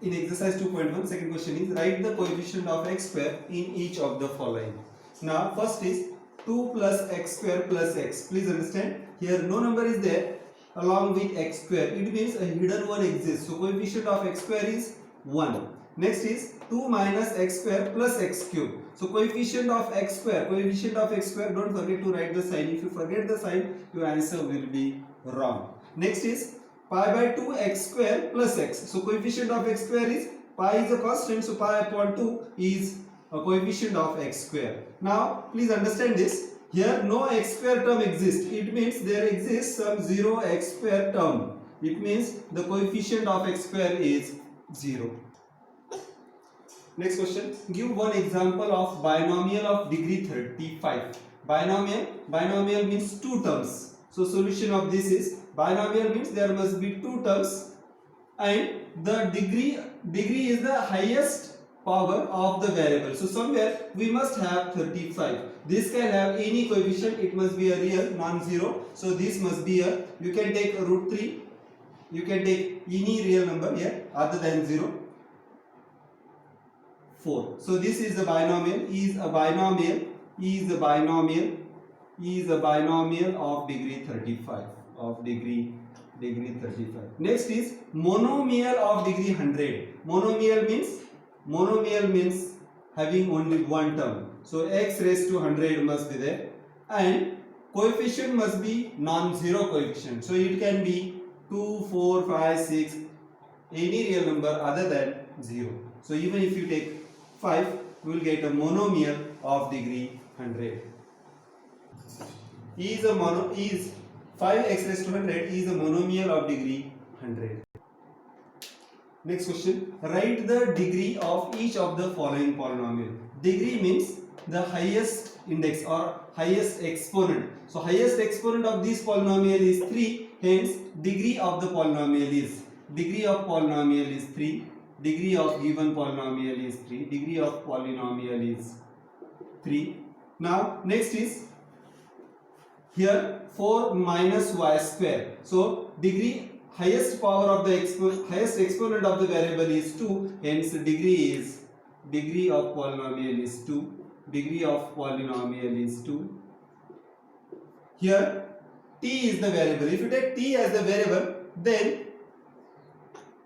In exercise 2.1, second question is write the coefficient of x square in each of the following. Now first is 2 plus x square plus x. Please understand, here no number is there along with x square. It means a hidden one exists. So coefficient of x square is 1. Next is 2 minus x square plus x cube. So coefficient of x square, don't forget to write the sign. If you forget the sign, your answer will be wrong. Next is pi by 2 x square plus x. So coefficient of x square is, pi is a constant, so pi upon 2 is a coefficient of x square. Now please understand this. Here no x square term exists. It means there exists some 0 x square term. It means the coefficient of x square is 0. Next question. Give one example of binomial of degree 35. Binomial means two terms. So solution of this is, binomial means there must be two terms and the degree is the highest power of the variable. So somewhere we must have 35. This can have any coefficient. It must be a real, non-zero. So this must be a, you can take a root 3. You can take any real number here other than 0. 4. So this is a binomial, is a binomial of degree 35, of degree 35. Next is monomial of degree 100. Monomial means having only one term. So x raised to 100 must be there, and coefficient must be non-zero coefficient. So it can be 2, 4, 5, 6, any real number other than 0. So even if you take 5, we will get a monomial of degree 100. Is 5x raised to 100 is a monomial of degree 100. Next question. Write the degree of each of the following polynomial. Degree means the highest index or highest exponent. So highest exponent of this polynomial is 3. Hence degree of the polynomial is, 3. Degree of given polynomial is 3. Degree of polynomial is 3. Now next is here 4 minus y square. So degree, highest power of the highest exponent of the variable is 2. Hence degree of polynomial is 2. Degree of polynomial is 2. Here t is the variable. If you take t as the variable, then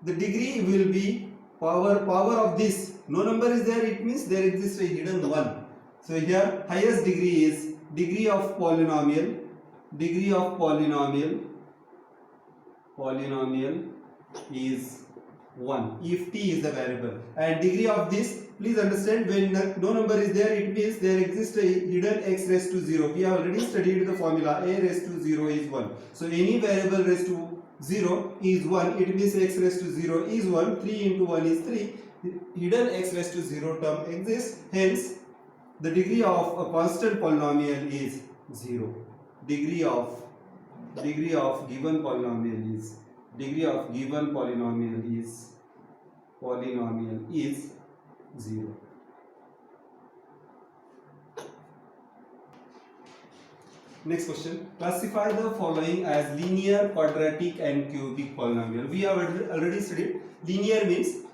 the degree will be power of this. No number is there, it means there exists a hidden one. So here highest degree is degree of polynomial is 1 if t is the variable, and degree of this, please understand, when no number is there, it means there exists a hidden x raised to 0. We have already studied the formula, a raised to 0 is 1. So any variable raised to 0 is 1. It means x raised to 0 is 1. 3 into 1 is 3. Hidden x raised to 0 term exists. Hence the degree of a constant polynomial is 0. Degree of given polynomial is 0. Next question. Classify the following as linear, quadratic and cubic polynomial. We have already studied. Linear means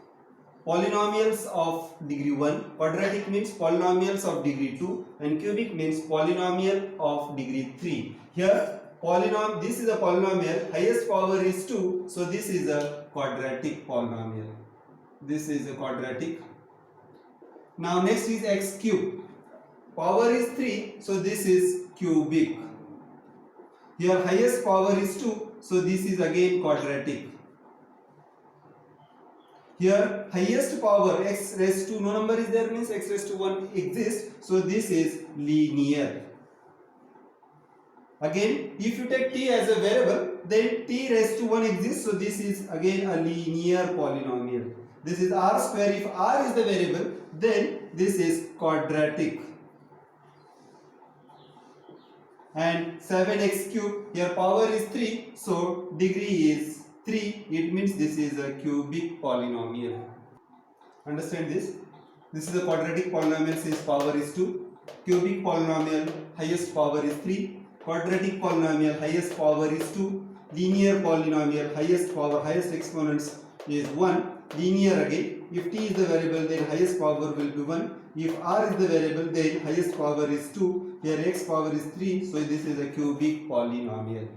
polynomials of degree 1, quadratic means polynomials of degree 2, and cubic means polynomial of degree 3. Here this is a polynomial, highest power is 2, so this is a quadratic polynomial. Now next is x cube. Power is 3, so this is cubic. Here highest power is 2, so this is again quadratic. Here highest power x raised to, no number is there, means x raised to 1 exists, so this is linear. Again, if you take t as a variable, then t raised to 1 exists, so this is again a linear polynomial. This is r square. If r is the variable, then this is quadratic. And 7x cube, here power is 3, so degree is 3. It means this is a cubic polynomial. Understand this? This is a quadratic polynomial since power is 2. Cubic polynomial, highest power is 3. Quadratic polynomial, highest power is 2. Linear polynomial, highest power, highest exponents is 1, linear again. If t is the variable, then highest power will be 1. If r is the variable, then highest power is 2. Here x power is 3, so this is a cubic polynomial.